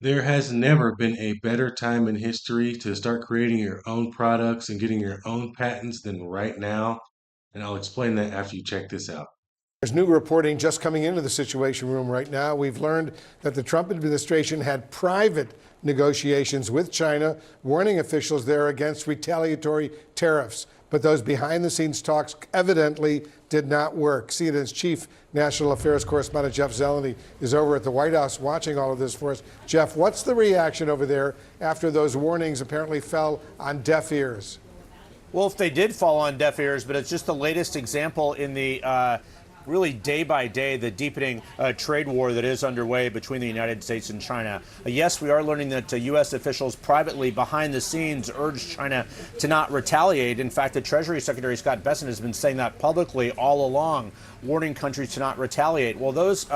There has never been a better time in history to start creating your own products and getting your own patents than right now. And I'll explain that after you check this out. There's new reporting just coming into the Situation Room right now. We've learned that the Trump administration had private negotiations with China, warning officials there against retaliatory tariffs. But those behind the scenes talks evidently did not work. CNN's chief national affairs correspondent Jeff Zeleny is over at the White House watching all of this for us. Jeff, what's the reaction over there after those warnings apparently fell on deaf ears? Well, if they did fall on deaf ears, but it's just the latest example in the really day by day, the deepening trade war that is underway between the United States and China. Yes, we are learning that U.S. officials privately behind the scenes urged China to not retaliate. In fact, the Treasury Secretary Scott Bessent has been saying that publicly all along, warning countries to not retaliate. Well, those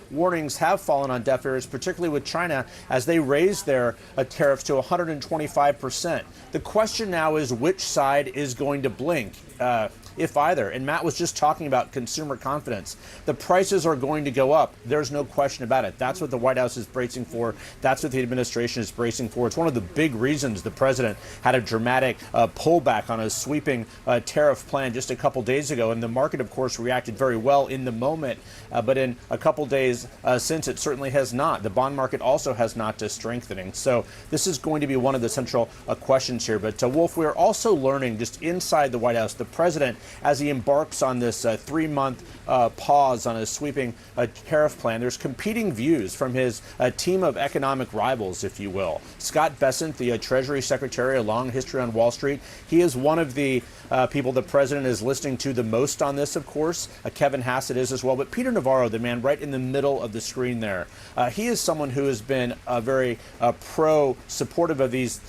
warnings have fallen on deaf ears, particularly with China, as they raised their tariffs to 125%. The question now is which side is going to blink, if either. And Matt was just talking about consumer confidence. The prices are going to go up. There's no question about it. That's what the White House is bracing for. That's what the administration is bracing for. It's one of the big reasons the president had a dramatic pullback on a sweeping tariff plan just a couple days ago. And the market, of course, reacted very well in the moment. But in a couple days since, it certainly has not. The bond market also has not strengthening. So this is going to be one of the central questions here. But Wolf, we're also learning just inside the White House, the president, as he embarks on this 3-month pause on a sweeping tariff plan, there's competing views from his team of economic rivals, if you will. Scott Bessent, the Treasury Secretary, a long history on Wall Street, he is one of the people the president is listening to the most on this, of course. Kevin Hassett is as well. But Peter Navarro, the man right in the middle of the screen there, he is someone who has been very pro-supportive of these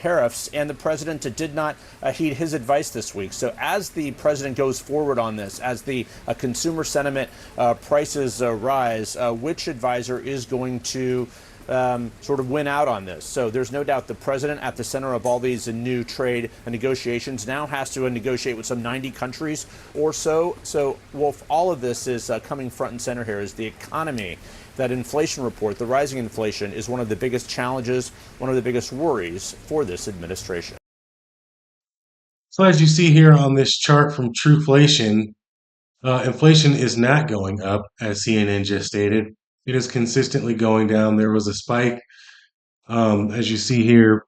tariffs, and the president did not heed his advice this week. So as the president goes forward on this, as the consumer sentiment prices rise, which advisor is going to sort of win out on this? So there's no doubt the president, at the center of all these new trade negotiations, now has to negotiate with some 90 countries or so. So, Wolf, all of this is coming front and center here. Is the economy, that inflation report, the rising inflation, is one of the biggest challenges, one of the biggest worries for this administration. So as you see here on this chart from Trueflation, inflation is not going up, as CNN just stated. It is consistently going down. There was a spike, as you see here,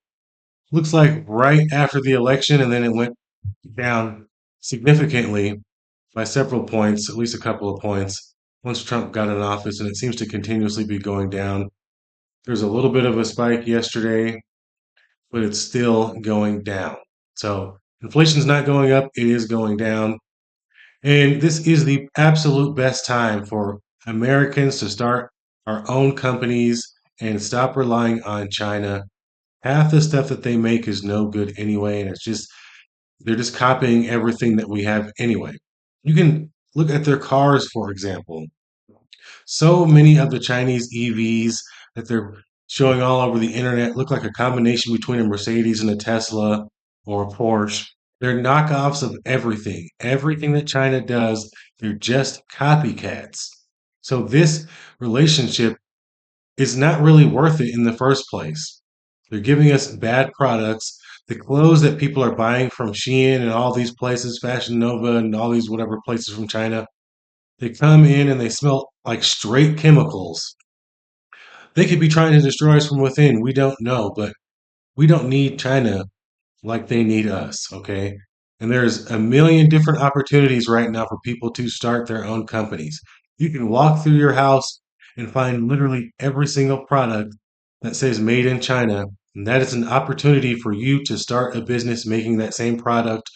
looks like right after the election, and then it went down significantly by several points, at least a couple of points, once Trump got in office, and it seems to continuously be going down. There's a little bit of a spike yesterday, but it's still going down. So inflation's not going up, it is going down. And this is the absolute best time for Americans to start our own companies and stop relying on China. Half the stuff that they make is no good anyway, and they're just copying everything that we have anyway. You can look at their cars, for example. So many of the Chinese EVs that they're showing all over the internet look like a combination between a Mercedes and a Tesla or a Porsche. They're knockoffs of everything. Everything that China does, they're just copycats. So this relationship is not really worth it in the first place. They're giving us bad products. The clothes that people are buying from Shein and all these places, Fashion Nova and all these whatever places from China, they come in and they smell like straight chemicals. They could be trying to destroy us from within. We don't know, but we don't need China like they need us, okay? And there's a million different opportunities right now for people to start their own companies. You can walk through your house and find literally every single product that says made in China, and that is an opportunity for you to start a business making that same product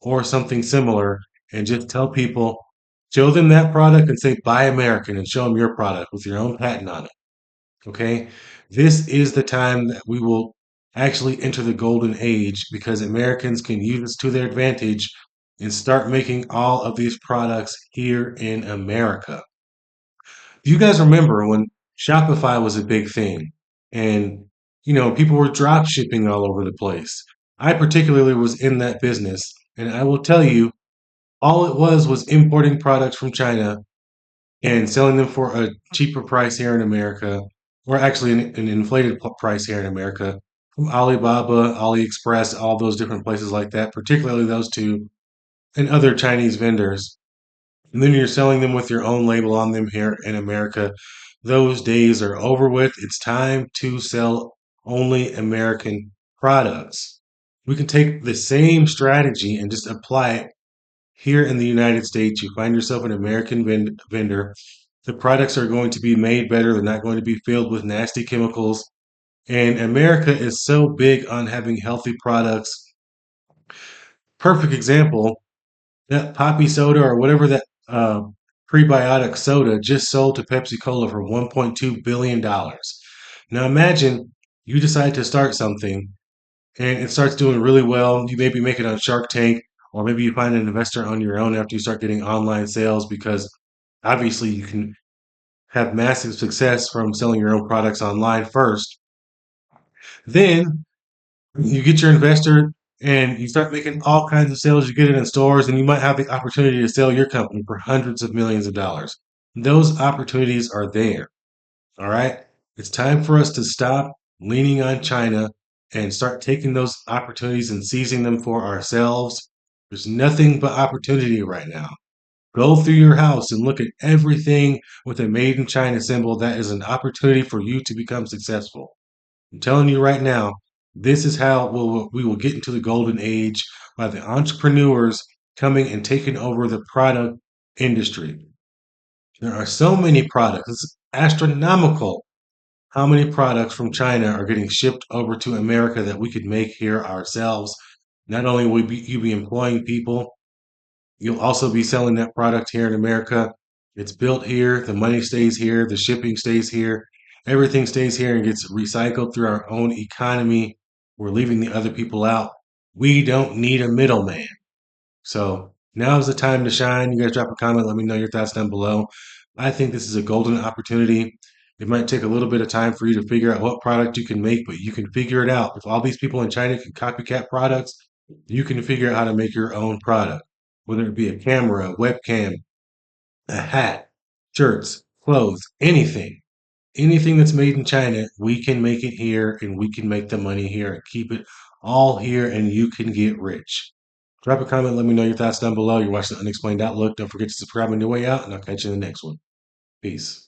or something similar and just tell people, show them that product and say buy American and show them your product with your own patent on it. Okay? This is the time that we will actually enter the golden age because Americans can use this to their advantage and start making all of these products here in America. Do you guys remember when Shopify was a big thing and people were drop shipping all over the place? I particularly was in that business, and I will tell you, all it was importing products from China and selling them for a cheaper price here in America. or actually an inflated price here in America from Alibaba, AliExpress, all those different places like that, particularly those two and other Chinese vendors. And then you're selling them with your own label on them here in America. Those days are over with. It's time to sell only American products. We can take the same strategy and just apply it here in the United States. You find yourself an American vendor. The products are going to be made better. They're not going to be filled with nasty chemicals. And America is so big on having healthy products. Perfect example, that poppy soda or whatever that prebiotic soda just sold to Pepsi Cola for $1.2 billion. Now imagine you decide to start something and it starts doing really well. You maybe make it on Shark Tank, or maybe you find an investor on your own after you start getting online sales because obviously you can have massive success from selling your own products online first. Then you get your investor and you start making all kinds of sales. You get it in stores, and you might have the opportunity to sell your company for hundreds of millions of dollars. Those opportunities are there. All right. It's time for us to stop leaning on China and start taking those opportunities and seizing them for ourselves. There's nothing but opportunity right now. Go through your house and look at everything with a made in China symbol. That is an opportunity for you to become successful. I'm telling you right now, this is how we will get into the golden age by the entrepreneurs coming and taking over the product industry. There are so many products. It's astronomical how many products from China are getting shipped over to America that we could make here ourselves. Not only will you be employing people, you'll also be selling that product here in America. It's built here, the money stays here, the shipping stays here, everything stays here and gets recycled through our own economy. We're leaving the other people out. We don't need a middleman. So now is the time to shine. You guys drop a comment, let me know your thoughts down below. I think this is a golden opportunity. It might take a little bit of time for you to figure out what product you can make, but you can figure it out. If all these people in China can copycat products, you can figure out how to make your own product, whether it be a camera, a webcam, a hat, shirts, clothes, anything. Anything that's made in China, we can make it here and we can make the money here and keep it all here and you can get rich. Drop a comment, let me know your thoughts down below. You're watching the Unexplained Outlook. Don't forget to subscribe on your way out, and I'll catch you in the next one. Peace.